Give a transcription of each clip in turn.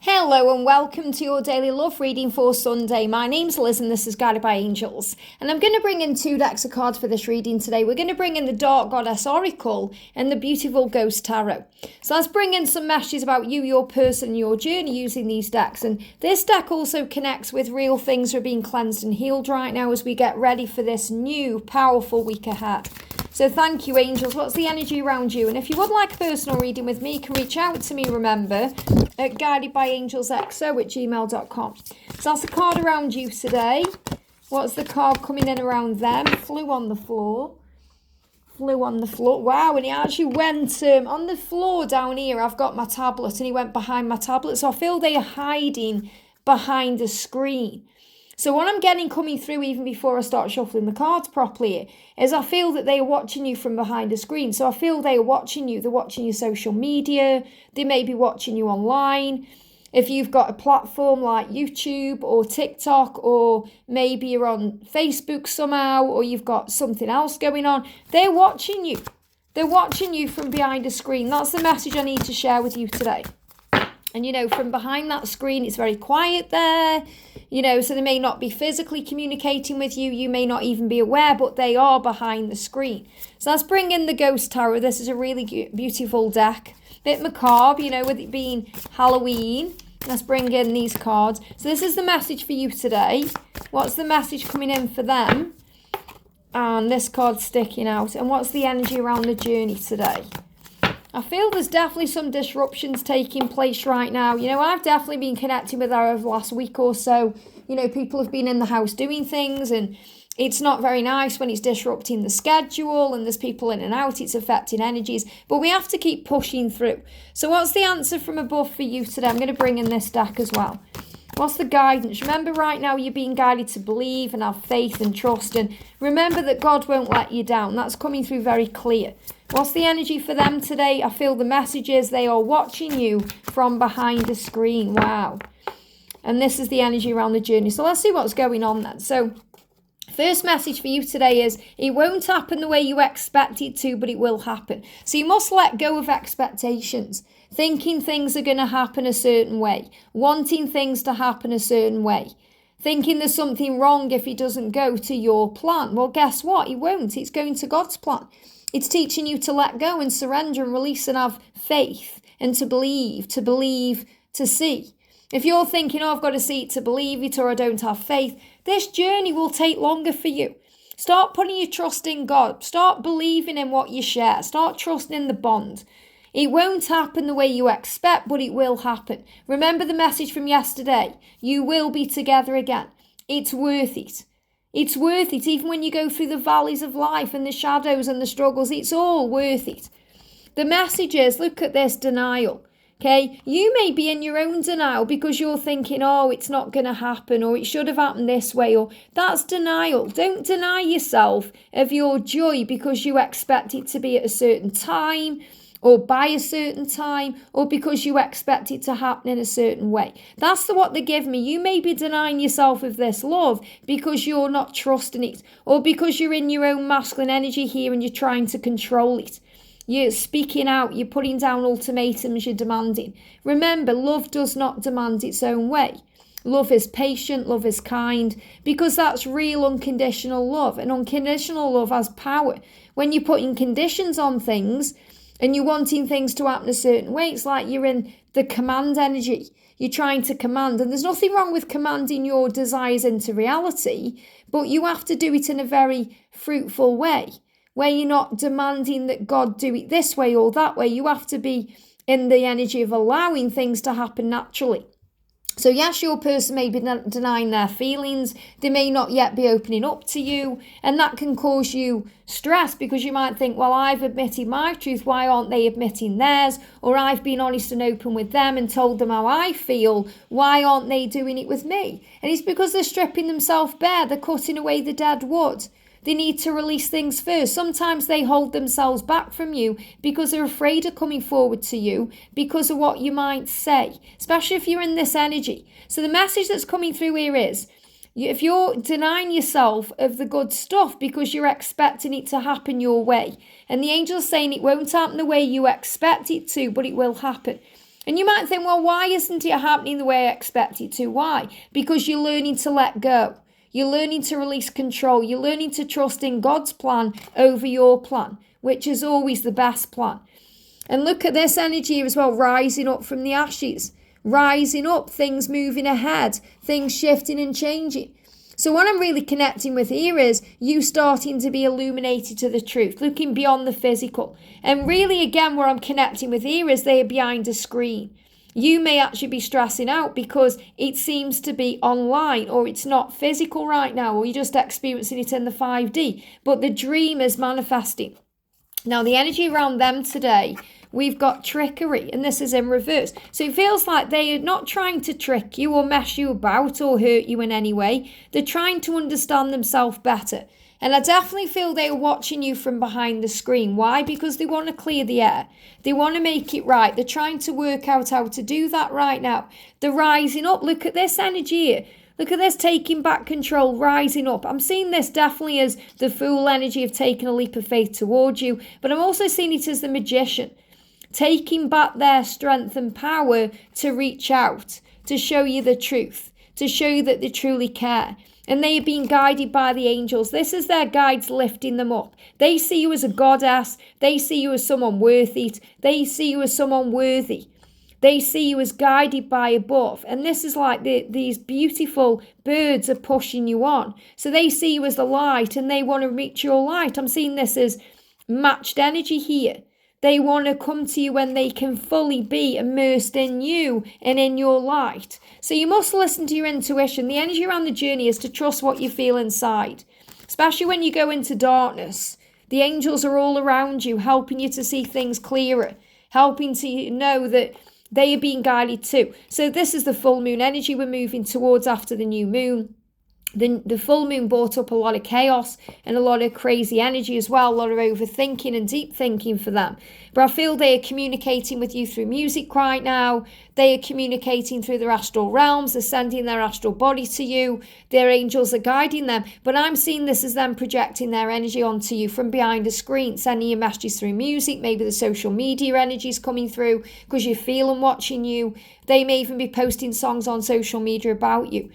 Hello and welcome to your daily love reading for Sunday. My name's Liz and this is Guided by Angels. And I'm going to bring in 2 decks of cards for this reading today. We're going to bring in the Dark Goddess Oracle and the Beautiful Ghost Tarot. So let's bring in some messages about you, your person, and your journey using these decks. And this deck also connects with real things that are being cleansed and healed right now as we get ready for this new powerful week ahead. So thank you, angels. What's the energy around you? And if you would like a personal reading with me, you can reach out to me, remember, at guidedbyangelsxo@gmail.com. So that's the card around you today. What's the card coming in around them? Flew on the floor. Flew on the floor. Wow, and he actually went on the floor down here. I've got my tablet, and he went behind my tablet. So I feel they are hiding behind the screen. So what I'm getting coming through even before I start shuffling the cards properly is I feel that they are watching you from behind the screen. So I feel they are watching you. They're watching your social media. They may be watching you online. If you've got a platform like YouTube or TikTok, or maybe you're on Facebook somehow, or you've got something else going on, they're watching you. They're watching you from behind a screen. That's the message I need to share with you today. And, from behind that screen, it's very quiet there, so they may not be physically communicating with you. You may not even be aware, but they are behind the screen. So let's bring in the Ghost Tarot. This is a really beautiful deck. Bit macabre, with it being Halloween. Let's bring in these cards. So this is the message for you today. What's the message coming in for them? And this card's sticking out. And what's the energy around the journey today? I feel there's definitely some disruptions taking place right now. I've definitely been connecting with her over the last week or so. People have been in the house doing things, and it's not very nice when it's disrupting the schedule and there's people in and out. It's affecting energies, but we have to keep pushing through. So what's the answer from above for you today? I'm going to bring in this deck as well. What's the guidance? Remember, right now you're being guided to believe and have faith and trust, and remember that God won't let you down. That's coming through very clear. What's the energy for them today? I feel the messages, they are watching you from behind the screen. Wow. And this is the energy around the journey. So let's see what's going on then. So first message for you today is it won't happen the way you expect it to, but it will happen. So you must let go of expectations. Thinking things are going to happen a certain way. Wanting things to happen a certain way. Thinking there's something wrong if it doesn't go to your plan. Well, guess what? It won't. It's going to God's plan. It's teaching you to let go and surrender and release and have faith and to believe, to see. If you're thinking, I've got to see it to believe it, or I don't have faith, this journey will take longer for you. Start putting your trust in God. Start believing in what you share. Start trusting in the bond. It won't happen the way you expect, but it will happen. Remember the message from yesterday. You will be together again. It's worth it. It's worth it. Even when you go through the valleys of life and the shadows and the struggles, it's all worth it. The message is, look at this denial. Okay, you may be in your own denial because you're thinking, it's not going to happen, or it should have happened this way, or that's denial. Don't deny yourself of your joy because you expect it to be at a certain time, or by a certain time, or because you expect it to happen in a certain way. That's what they give me. You may be denying yourself of this love because you're not trusting it, or because you're in your own masculine energy here and you're trying to control it. You're speaking out, you're putting down ultimatums, you're demanding. Remember, love does not demand its own way. Love is patient, love is kind, because that's real unconditional love. And unconditional love has power. When you're putting conditions on things, and you're wanting things to happen a certain way, it's like you're in the command energy. You're trying to command. And there's nothing wrong with commanding your desires into reality, but you have to do it in a very fruitful way, where you're not demanding that God do it this way or that way. You have to be in the energy of allowing things to happen naturally. So yes, your person may be denying their feelings. They may not yet be opening up to you. And that can cause you stress because you might think, well, I've admitted my truth. Why aren't they admitting theirs? Or I've been honest and open with them and told them how I feel. Why aren't they doing it with me? And it's because they're stripping themselves bare. They're cutting away the dead wood. They need to release things first. Sometimes they hold themselves back from you because they're afraid of coming forward to you because of what you might say, especially if you're in this energy. So the message that's coming through here is, if you're denying yourself of the good stuff because you're expecting it to happen your way, and the angel's saying it won't happen the way you expect it to, but it will happen. And you might think, well, why isn't it happening the way I expect it to? Why? Because you're learning to let go. You're learning to release control. You're learning to trust in God's plan over your plan, which is always the best plan. And look at this energy as well, rising up from the ashes, rising up, things moving ahead, things shifting and changing. So what I'm really connecting with here is you starting to be illuminated to the truth, looking beyond the physical. And really, again, where I'm connecting with here is they are behind a screen. You may actually be stressing out because it seems to be online, or it's not physical right now, or you're just experiencing it in the 5D. But the dream is manifesting. Now, the energy around them today, we've got trickery, and this is in reverse. So it feels like they are not trying to trick you or mess you about or hurt you in any way. They're trying to understand themselves better. And I definitely feel they are watching you from behind the screen. Why? Because they want to clear the air. They want to make it right. They're trying to work out how to do that right now. They're rising up. Look at this energy here. Look at this, taking back control, rising up. I'm seeing this definitely as the Fool energy of taking a leap of faith towards you. But I'm also seeing it as the Magician, taking back their strength and power to reach out, to show you the truth, to show you that they truly care. And they are being guided by the angels. This is their guides lifting them up. They see you as a goddess. They see you as someone worth it. They see you as someone worthy. They see you as guided by above. And this is like these beautiful birds are pushing you on. So they see you as the light and they want to reach your light. I'm seeing this as matched energy here. They want to come to you when they can fully be immersed in you and in your light. So you must listen to your intuition. The energy around the journey is to trust what you feel inside, especially when you go into darkness. The angels are all around you, helping you to see things clearer, helping to know that they are being guided too. So this is the full moon energy we're moving towards after the new moon. The full moon brought up a lot of chaos and a lot of crazy energy as well, a lot of overthinking and deep thinking for them. But I feel they are communicating with you through music right now. They are communicating through their astral realms. They're sending their astral body to you. Their angels are guiding them. But I'm seeing this as them projecting their energy onto you from behind a screen, sending you messages through music. Maybe the social media energy is coming through because you feel them watching you. They may even be posting songs on social media about you.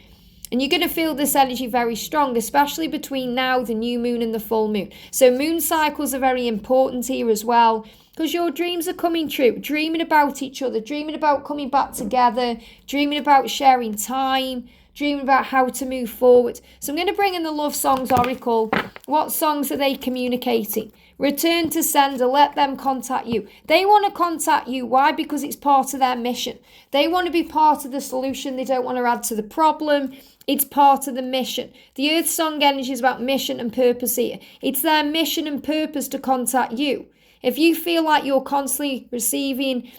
And you're going to feel this energy very strong, especially between now, the new moon and the full moon. So moon cycles are very important here as well, because your dreams are coming true. Dreaming about each other, dreaming about coming back together, dreaming about sharing time, dreaming about how to move forward. So I'm going to bring in the Love Songs Oracle. What songs are they communicating? Return to sender, let them contact you. They want to contact you. Why? Because it's part of their mission. They want to be part of the solution. They don't want to add to the problem. It's part of the mission. The Earth Song energy is about mission and purpose here. It's their mission and purpose to contact you. If you feel like you're constantly receiving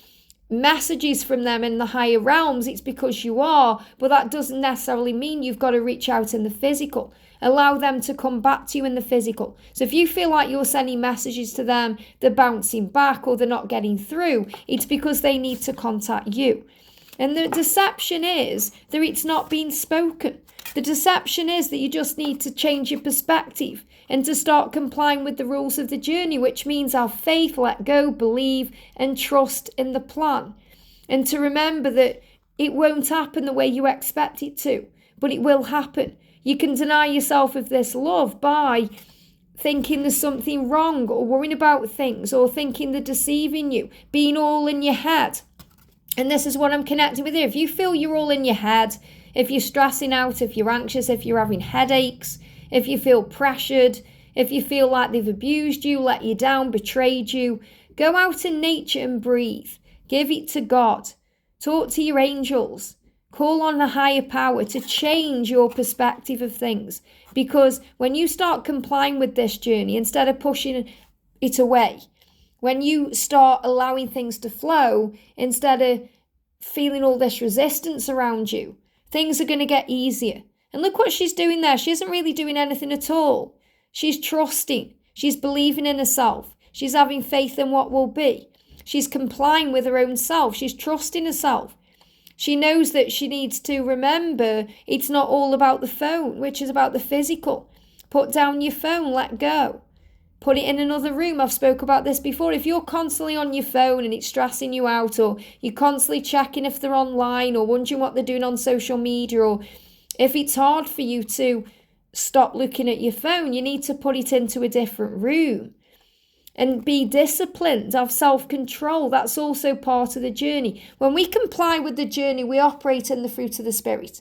messages from them in the higher realms, it's because you are, but that doesn't necessarily mean you've got to reach out in the physical. Allow them to come back to you in the physical. So if you feel like you're sending messages to them, they're bouncing back or they're not getting through, it's because they need to contact you. And the deception is that it's not being spoken. The deception is that you just need to change your perspective and to start complying with the rules of the journey, which means have faith, let go, believe, and trust in the plan. And to remember that it won't happen the way you expect it to, but it will happen. You can deny yourself of this love by thinking there's something wrong or worrying about things or thinking they're deceiving you, being all in your head. And this is what I'm connecting with here. If you feel you're all in your head, if you're stressing out, if you're anxious, if you're having headaches, if you feel pressured, if you feel like they've abused you, let you down, betrayed you, go out in nature and breathe. Give it to God. Talk to your angels. Call on a higher power to change your perspective of things. Because when you start complying with this journey, instead of pushing it away, when you start allowing things to flow, instead of feeling all this resistance around you, things are going to get easier. And look what she's doing there. She isn't really doing anything at all. She's trusting. She's believing in herself. She's having faith in what will be. She's complying with her own self. She's trusting herself. She knows that she needs to remember it's not all about the phone, which is about the physical. Put down your phone, let go. put it in another room. I've spoke about this before. If you're constantly on your phone and it's stressing you out, or you're constantly checking if they're online or wondering what they're doing on social media, or if it's hard for you to stop looking at your phone, you need to put it into a different room. And be disciplined, have self-control. That's also part of the journey. When we comply with the journey, we operate in the fruit of the Spirit.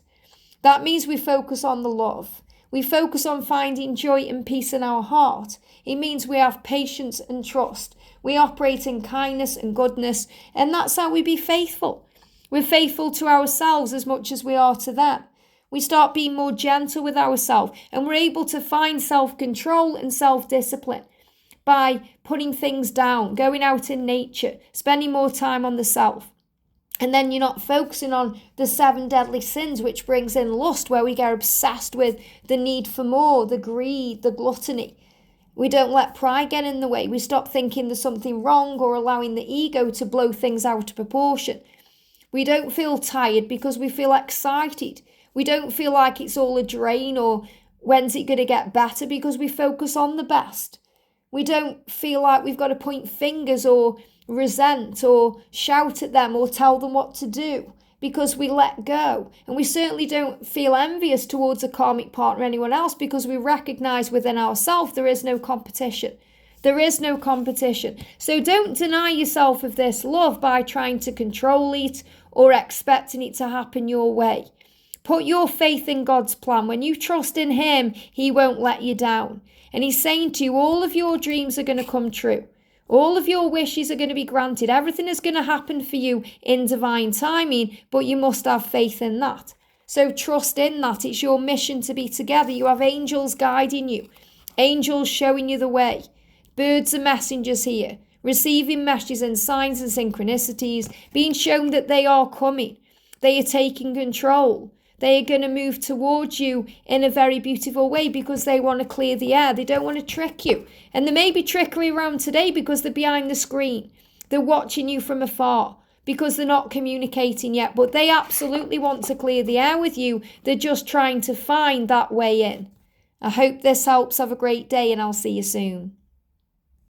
That means we focus on the love. We focus on finding joy and peace in our heart. It means we have patience and trust. We operate in kindness and goodness, and that's how we be faithful. We're faithful to ourselves as much as we are to them. We start being more gentle with ourselves, and we're able to find self-control and self-discipline by putting things down, going out in nature, spending more time on the self. And then you're not focusing on the 7 deadly sins, which brings in lust, where we get obsessed with the need for more, the greed, the gluttony. We don't let pride get in the way. We stop thinking there's something wrong or allowing the ego to blow things out of proportion. We don't feel tired because we feel excited. We don't feel like it's all a drain or when's it going to get better because we focus on the best. We don't feel like we've got to point fingers or resent or shout at them or tell them what to do because we let go. And we certainly don't feel envious towards a karmic partner or anyone else because we recognize within ourselves there is no competition. There is no competition. So don't deny yourself of this love by trying to control it or expecting it to happen your way. Put your faith in God's plan. When you trust in Him, He won't let you down. And He's saying to you, all of your dreams are going to come true. All of your wishes are going to be granted. Everything is going to happen for you in divine timing, but you must have faith in that. So trust in that. It's your mission to be together. You have angels guiding you, angels showing you the way. Birds are messengers here, receiving messages and signs and synchronicities, being shown that they are coming. They are taking control. They are going to move towards you in a very beautiful way because they want to clear the air. They don't want to trick you. And there may be trickery around today because they're behind the screen. They're watching you from afar because they're not communicating yet. But they absolutely want to clear the air with you. They're just trying to find that way in. I hope this helps. Have a great day and I'll see you soon.